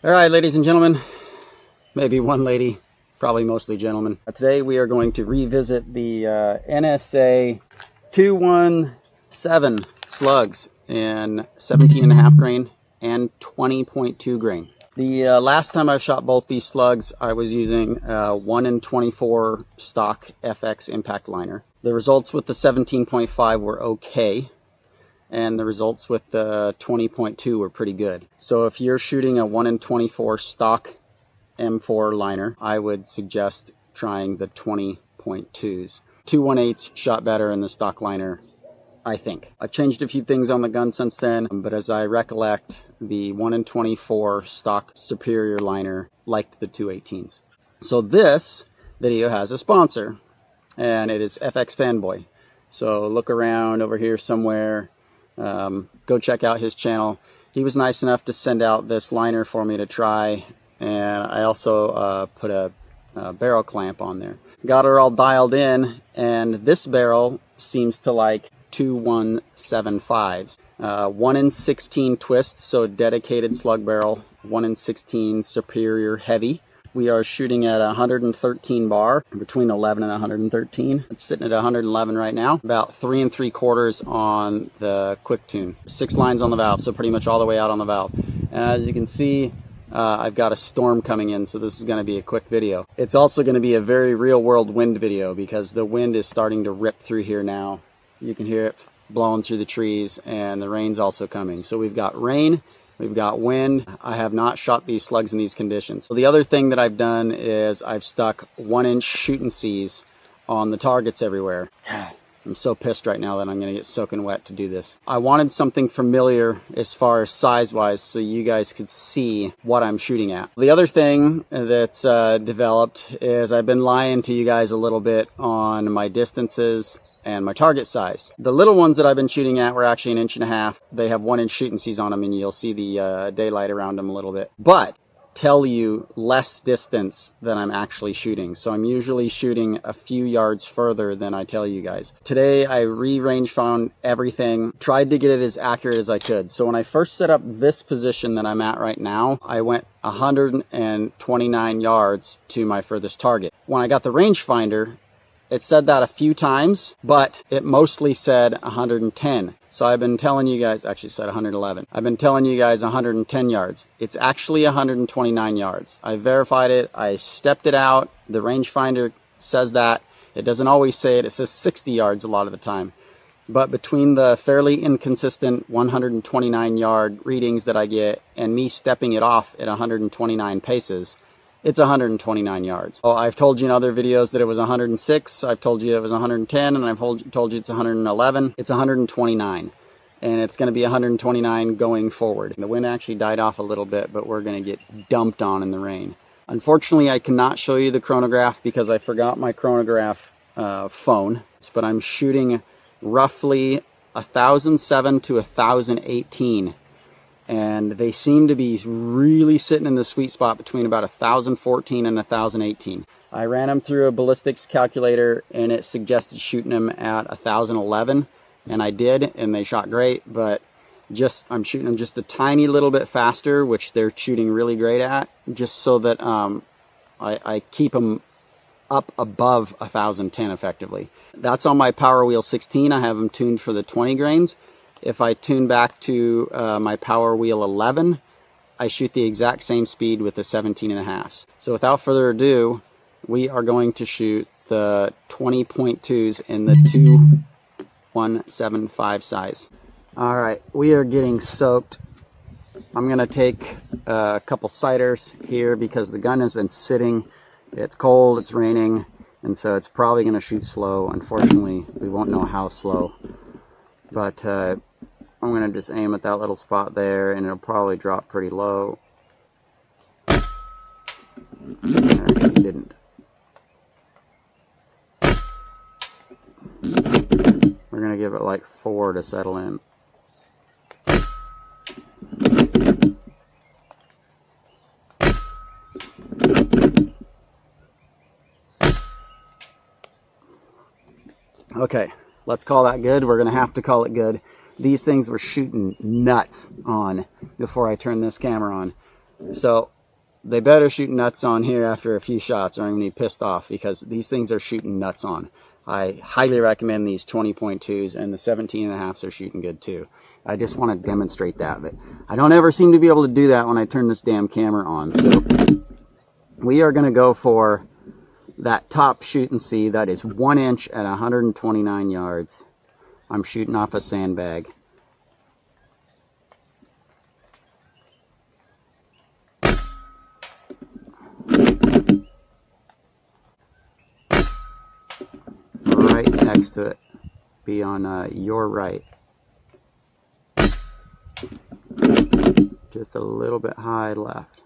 All right, ladies and gentlemen, maybe one lady, probably mostly gentlemen. Today we are going to revisit the NSA 217 slugs in 17.5 grain and 20.2 grain. The last time I shot both these slugs, I was using 1 in 24 stock FX impact liner. The results with the 17.5 were okay, and the results with the 20.2 were pretty good. So if you're shooting a 1 in 24 stock M4 liner, I would suggest trying the 20.2s. 218s shot better in the stock liner, I think. I've changed a few things on the gun since then, but as I recollect, the 1 in 24 stock superior liner liked the 218s. So this video has a sponsor, and it is FX Fanboy. So look around over here somewhere. Go check out his channel. He was nice enough to send out this liner for me to try, and I also put a barrel clamp on there. Got her all dialed in, and this barrel seems to like 2175s. 1 in 16 twists, so dedicated slug barrel, 1 in 16 superior heavy. We are shooting at 113 bar, between 11 and 113. It's sitting at 111 right now. About 3 3/4 on the quick tune. 6 lines on the valve, so pretty much all the way out on the valve. And as you can see, I've got a storm coming in, so this is going to be a quick video. It's also going to be a very real world wind video because the wind is starting to rip through here now. You can hear it blowing through the trees, and the rain's also coming. So we've got rain. We've got wind. I have not shot these slugs in these conditions. So the other thing that I've done is I've stuck 1-inch shooting C's on the targets everywhere. I'm so pissed right now that I'm going to get soaking wet to do this. I wanted something familiar as far as size-wise so you guys could see what I'm shooting at. The other thing that's developed is I've been lying to you guys a little bit on my distances and my target size. The little ones that I've been shooting at were actually 1.5 inches. They have 1-inch shooting C's on them, and you'll see the daylight around them a little bit. But tell you less distance than I'm actually shooting. So I'm usually shooting a few yards further than I tell you guys. Today I range found everything, tried to get it as accurate as I could. So when I first set up this position that I'm at right now, I went 129 yards to my furthest target. When I got the rangefinder, it said that a few times, but it mostly said 110. So I've been telling you guys, actually said 111. I've been telling you guys 110 yards. It's actually 129 yards. I verified it. I stepped it out. The rangefinder says that. It doesn't always say it. It says 60 yards a lot of the time. But between the fairly inconsistent 129 yard readings that I get and me stepping it off at 129 paces, it's 129 yards. Oh, I've told you in other videos that it was 106. I've told you it was 110, and I've told you it's 111. It's 129, and it's going to be 129 going forward. The wind actually died off a little bit, but we're going to get dumped on in the rain. Unfortunately, I cannot show you the chronograph because I forgot my chronograph phone, but I'm shooting roughly 1007 to 1018. And they seem to be really sitting in the sweet spot between about 1014 and 1018. I ran them through a ballistics calculator, and it suggested shooting them at 1011, and I did, and they shot great. But I'm shooting them just a tiny little bit faster, which they're shooting really great at, just so that I keep them up above 1010 effectively. That's on my Power Wheel 16. I have them tuned for the 20 grains. If I tune back to my Power Wheel 11, I shoot the exact same speed with the 17.5s. So without further ado, we are going to shoot the 20.2s in the 2175 size. All right, we are getting soaked. I'm gonna take a couple sighters here because the gun has been sitting. It's cold, it's raining, and so it's probably gonna shoot slow. Unfortunately, we won't know how slow. But I'm going to just aim at that little spot there, and it'll probably drop pretty low. It didn't. We're going to give it like 4 to settle in. Okay, let's call that good. We're going to have to call it good. These things were shooting nuts on before I turned this camera on. So they better shoot nuts on here after a few shots or I'm going to be pissed off, because these things are shooting nuts on. I highly recommend these 20.2s, and the 17.5s are shooting good too. I just want to demonstrate that, but I don't ever seem to be able to do that when I turn this damn camera on. So we are going to go for that top shoot and see. That is 1 inch at 129 yards. I'm shooting off a sandbag. Right next to it. Be on your right. Just a little bit high left.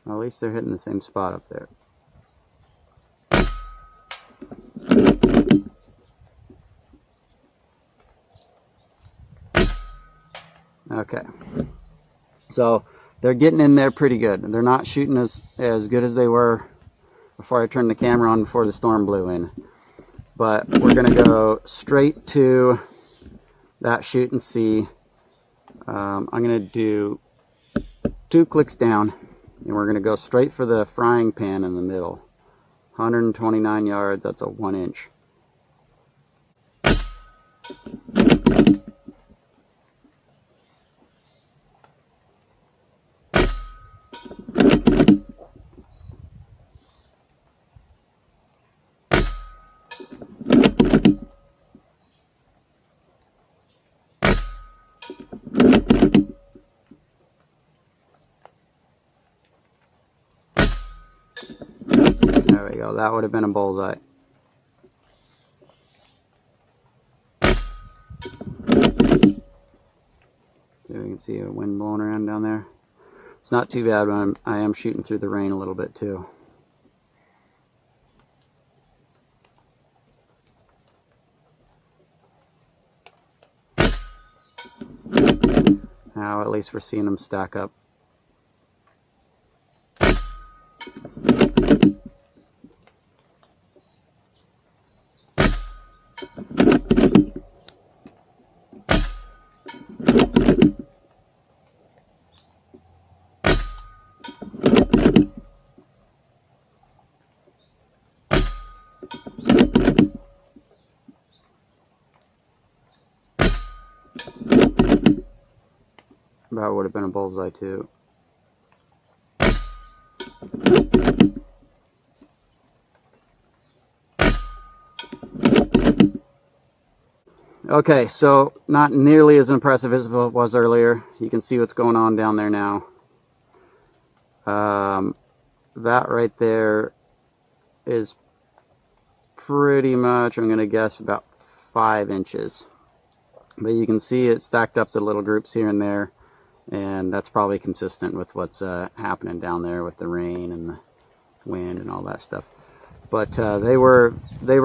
Well, at least they're hitting the same spot up there. Okay. So they're getting in there pretty good. They're not shooting as good as they were before I turned the camera on before the storm blew in. But we're going to go straight to that shoot and see. I'm going to do 2 clicks down, and we're going to go straight for the frying pan in the middle. 129 yards, that's a 1 inch. There we go, that would have been a bullseye. So you can see a wind blowing around down there. It's not too bad when I am shooting through the rain a little bit too. Now at least we're seeing them stack up. That would have been a bullseye too. Okay, so not nearly as impressive as it was earlier. You can see what's going on down there now. That right there is pretty much, I'm going to guess, about 5 inches. But you can see it stacked up the little groups here and there, and that's probably consistent with what's happening down there with the rain and the wind and all that stuff. But they were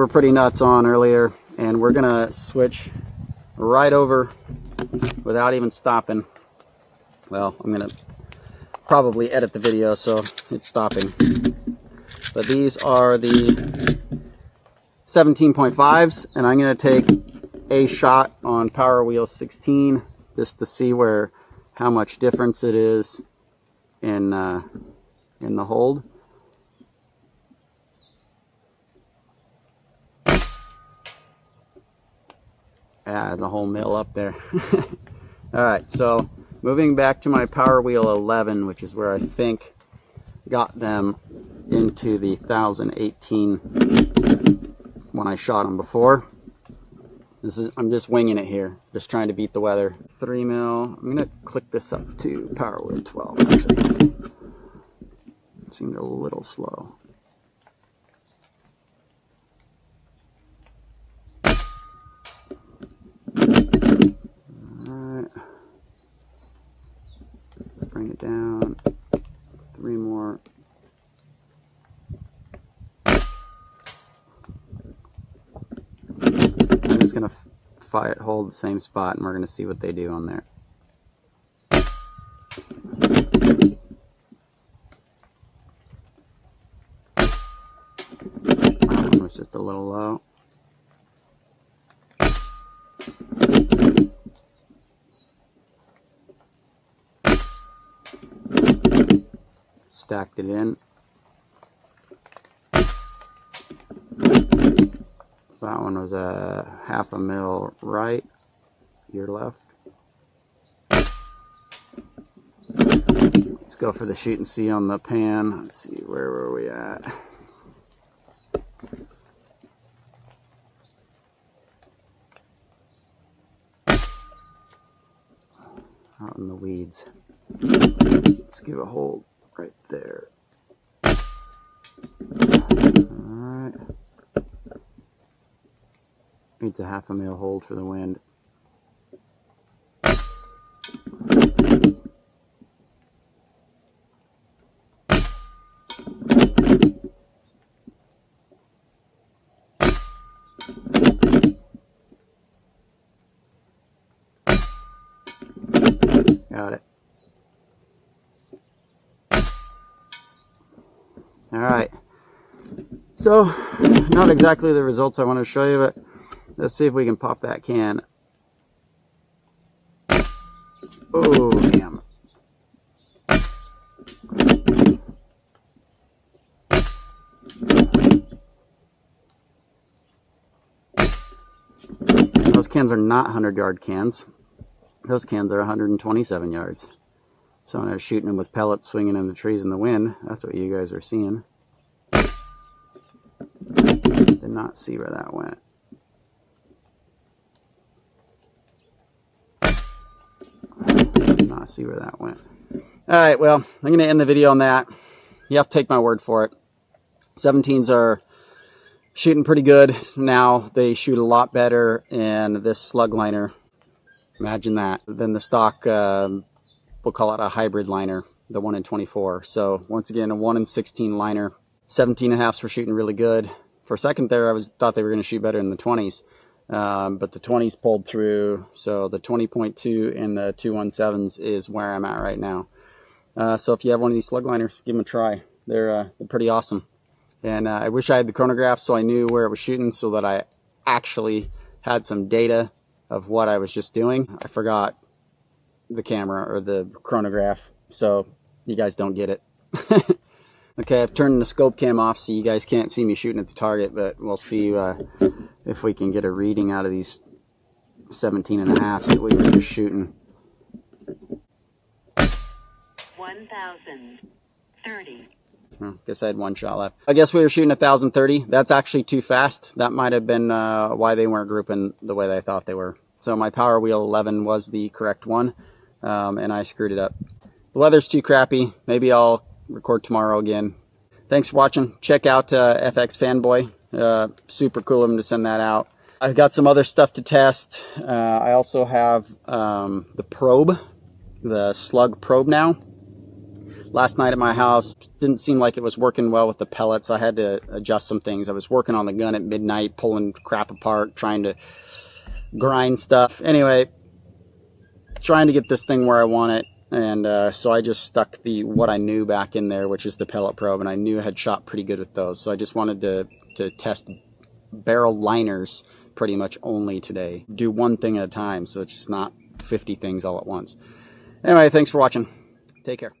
pretty nuts on earlier, and we're gonna switch right over without even stopping. Well, I'm gonna probably edit the video so it's stopping. But these are the 17.5s, and I'm gonna take a shot on power wheel 16 just to see how much difference it is in the hold. Yeah, there's a whole mill up there. Alright, so moving back to my power wheel 11, which is where I think got them into the 1018 when I shot them before. I'm just winging it here, just trying to beat the weather. 3 mil. I'm gonna click this up to power wheel 12. Actually, it seemed a little slow. Alright, bring it down. 3 more. I'm just gonna hold the same spot, and we're gonna see what they do on there. little low. Stacked it in. That one was a 1/2 mil right, your left. Let's go for the shoot and see on the pan. Let's see, where were we at? Out in the weeds. Let's give a hold right there. Alright. Needs a 1/2 mil hold for the wind. Got it. Alright. So, not exactly the results I want to show you, but let's see if we can pop that can. Oh, damn. Those cans are not 100-yard cans. Those cans are 127 yards. So when I was shooting them with pellets swinging in the trees in the wind, that's what you guys are seeing. Did not see where that went. Did not see where that went. Alright, well, I'm going to end the video on that. You have to take my word for it. 17s are shooting pretty good now. They shoot a lot better in this slug liner. Imagine that. Than the stock, we'll call it a hybrid liner, the 1 in 24. So once again, a 1 in 16 liner. 17.5s were shooting really good. For a second there, I thought they were going to shoot better in the 20s. But the 20s pulled through. So the 20.2 and the 217s is where I'm at right now. So if you have one of these slug liners, give them a try. They're pretty awesome. And I wish I had the chronograph so I knew where it was shooting, so that I actually had some data of what I was just doing. I forgot the camera or the chronograph, so you guys don't get it. Okay, I've turned the scope cam off so you guys can't see me shooting at the target, but we'll see if we can get a reading out of these 17.5s that we were just shooting. 1,030. Guess I had one shot left. I guess we were shooting 1,030. That's actually too fast. That might have been why they weren't grouping the way they thought they were. So my power wheel 11 was the correct one, and I screwed it up. The weather's too crappy. Maybe I'll record tomorrow again. Thanks for watching. Check out FX Fanboy. Super cool of him to send that out. I've got some other stuff to test. I also have the probe, the slug probe now. Last night at my house, didn't seem like it was working well with the pellets. I had to adjust some things. I was working on the gun at midnight, pulling crap apart, trying to grind stuff. Anyway, trying to get this thing where I want it. And so I just stuck what I knew back in there, which is the pellet probe. And I knew I had shot pretty good with those. So I just wanted to test barrel liners pretty much only today. Do one thing at a time, so it's just not 50 things all at once. Anyway, thanks for watching. Take care.